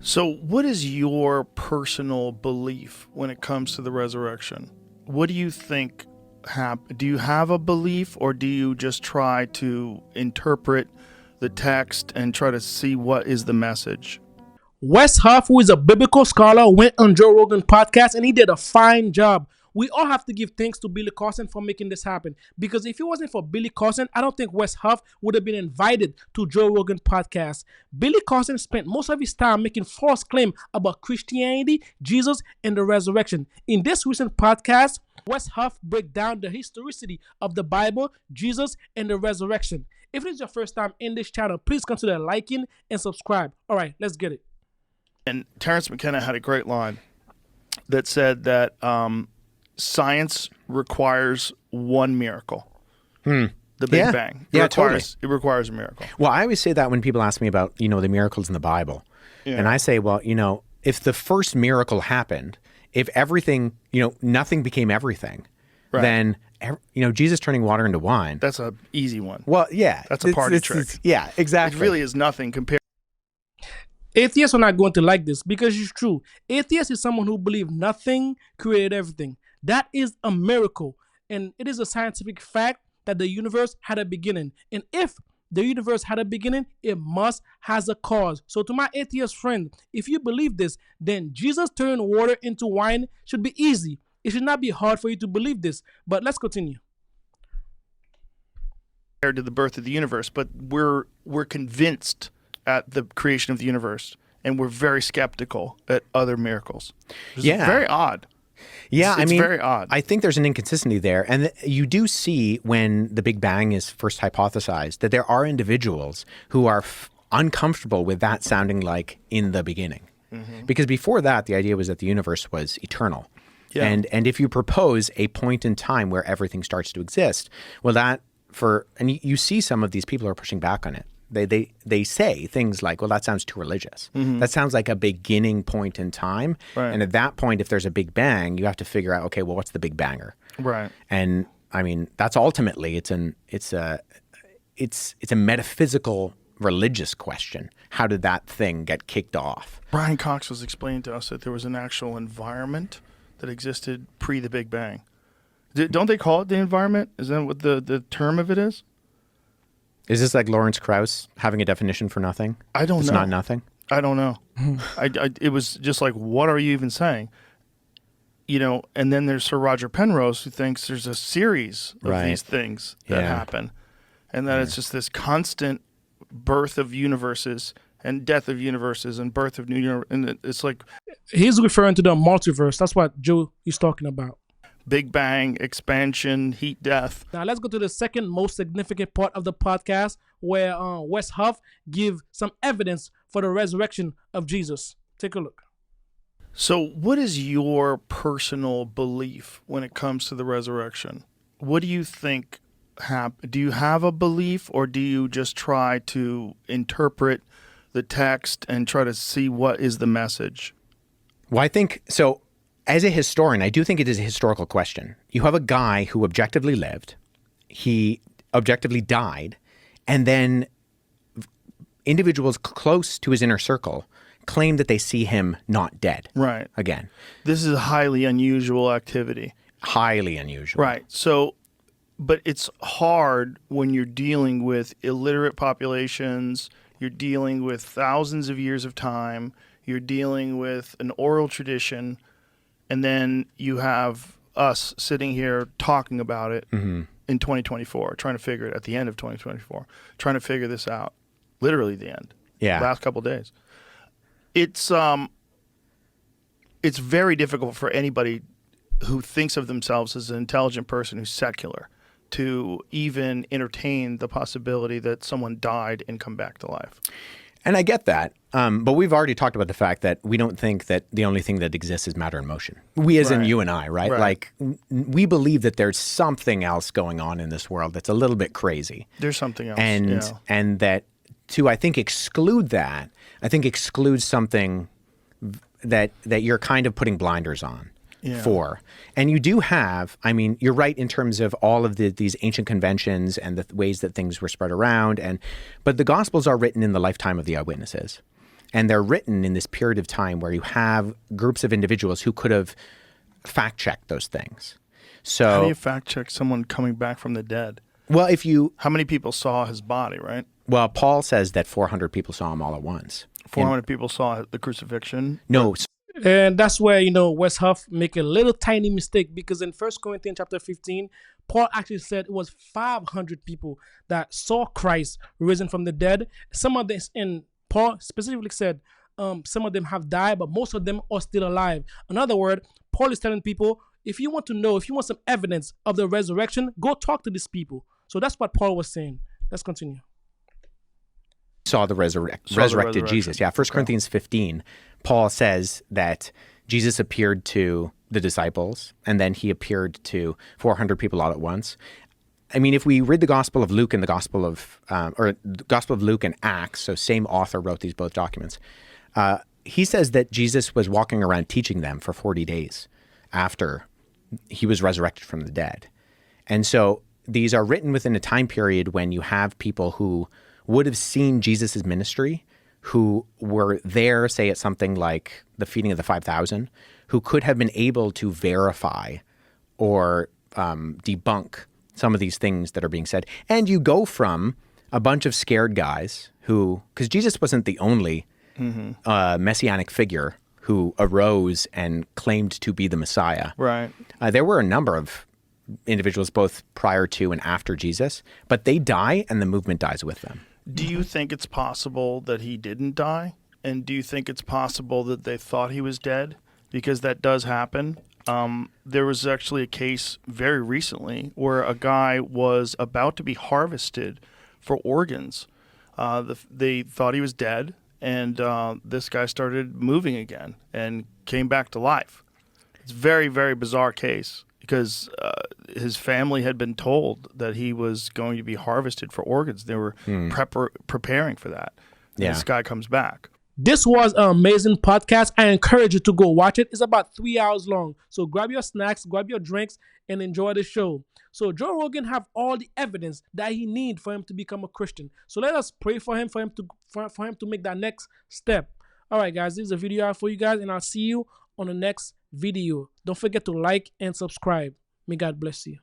So, what is your personal belief when it comes to the resurrection? What do you think do you have a belief, or do you just try to interpret the text and try to see what is the message? Wes Huff, who is a biblical scholar, went on Joe Rogan podcast and he did a fine job. We all have to give thanks to Billy Carson for making this happen. Because if it wasn't for Billy Carson, I don't think Wes Huff would have been invited to Joe Rogan podcast. Billy Carson spent most of his time making false claims about Christianity, Jesus, and the resurrection. In this recent podcast, Wes Huff break down the historicity of the Bible, Jesus, and the resurrection. If it is your first time in this channel, please consider liking and subscribe. All right, let's get it. And Terrence McKenna had a great line that said that science requires one miracle. The Big Bang. It requires a miracle. Well, I always say that when people ask me about, the miracles in the Bible. Yeah. And I say, well, if the first miracle happened, if everything, nothing became everything, right, then, Jesus turning water into wine. That's an easy one. Well, yeah. That's a party trick. Yeah, exactly. It really is nothing compared. Atheists are not going to like this because it's true. Atheist is someone who believes nothing created everything. That is a miracle. And it is a scientific fact that the universe had a beginning. And if the universe had a beginning, it must has a cause. So to my atheist friend, if you believe this, then Jesus turning water into wine should be easy. It should not be hard for you to believe this. But let's continue. Compared to the birth of the universe, but we're convinced at the creation of the universe, and we're very skeptical at other miracles. It's very odd. Yeah, it's very odd. I think there's an inconsistency there. And you do see when the Big Bang is first hypothesized that there are individuals who are uncomfortable with that sounding like in the beginning. Mm-hmm. Because before that, the idea was that the universe was eternal. Yeah. And if you propose a point in time where everything starts to exist, well, you see some of these people are pushing back on it. They say things like, well, that sounds too religious. Mm-hmm. That sounds like a beginning point in time. Right. And at that point, if there's a Big Bang, you have to figure out, okay, well, what's the Big Banger? Right. And I mean, that's ultimately it's a metaphysical religious question. How did that thing get kicked off? Brian Cox was explaining to us that there was an actual environment that existed pre the Big Bang. Don't they call it the environment? Is that what the term of it is? Is this like Lawrence Krauss having a definition for nothing? I don't know. It's not nothing? I don't know. It was just like, what are you even saying? And then there's Sir Roger Penrose, who thinks there's a series of these things that happen. And that it's just this constant birth of universes and death of universes and birth of new universes. And it's like... He's referring to the multiverse. That's what Joe is talking about. Big Bang, expansion, heat, death. Now let's go to the second most significant part of the podcast, where Wes Huff give some evidence for the resurrection of Jesus. Take a look. So what is your personal belief when it comes to the resurrection? What do you think do you have a belief, or do you just try to interpret the text and try to see what is the message? Well, I think so. As a historian, I do think it is a historical question. You have a guy who objectively lived, he objectively died, and then individuals close to his inner circle claim that they see him not dead. Right. Again. This is a highly unusual activity. Highly unusual. Right. So, but it's hard when you're dealing with illiterate populations, you're dealing with thousands of years of time, you're dealing with an oral tradition. And then you have us sitting here talking about it in 2024, trying to figure it at the end of 2024, trying to figure this out. Literally the end. Yeah. Last couple of days. It's very difficult for anybody who thinks of themselves as an intelligent person who's secular to even entertain the possibility that someone died and come back to life. And I get that. But we've already talked about the fact that we don't think that the only thing that exists is matter and motion. We as in you and I, right? Like, we believe that there's something else going on in this world that's a little bit crazy. There's something else. And that to, I think, exclude that, I think excludes something that you're kind of putting blinders on. For. And you do have, I mean, you're right in terms of all of these ancient conventions and the ways that things were spread around. But the Gospels are written in the lifetime of the eyewitnesses. And they're written in this period of time where you have groups of individuals who could have fact-checked those things. So, how do you fact check someone coming back from the dead? well, if you, How many people saw his body, right? well, Paul says that 400 people saw him all at once. 400 people saw the crucifixion. No, And that's where, you know, Wes Huff make a little tiny mistake, because in 1 Corinthians chapter 15, Paul actually said it was 500 people that saw Christ risen from the dead. Some of this, and Paul specifically said, some of them have died, but most of them are still alive. In other words, Paul is telling people, if you want to know, if you want some evidence of the resurrection, go talk to these people. So that's what Paul was saying. Let's continue. saw the resurrected Jesus. Yeah, 1 Corinthians 15, Paul says that Jesus appeared to the disciples, and then he appeared to 400 people all at once. I mean, if we read the Gospel of Luke and the Gospel of Luke and Acts, so same author wrote these both documents, he says that Jesus was walking around teaching them for 40 days after he was resurrected from the dead. And so these are written within a time period when you have people who would have seen Jesus's ministry, who were there, say, at something like the feeding of the 5,000, who could have been able to verify or debunk some of these things that are being said. And you go from a bunch of scared guys who, because Jesus wasn't the only messianic figure who arose and claimed to be the Messiah. Right. There were a number of individuals both prior to and after Jesus, but they die and the movement dies with them. Do you think it's possible that he didn't die? And do you think it's possible that they thought he was dead? Because that does happen. There was actually a case very recently where a guy was about to be harvested for organs. They thought he was dead, and this guy started moving again and came back to life. It's a very, very bizarre case because his family had been told that he was going to be harvested for organs. They were preparing for that. And this guy comes back. This was an amazing podcast. I encourage you to go watch it. It's about 3 hours long. So grab your snacks, grab your drinks, and enjoy the show. So Joe Rogan have all the evidence that he need for him to become a Christian. So let us pray for him, for him to make that next step. All right, guys, this is a video out for you guys, and I'll see you on the next video. Don't forget to like and subscribe. May God bless you.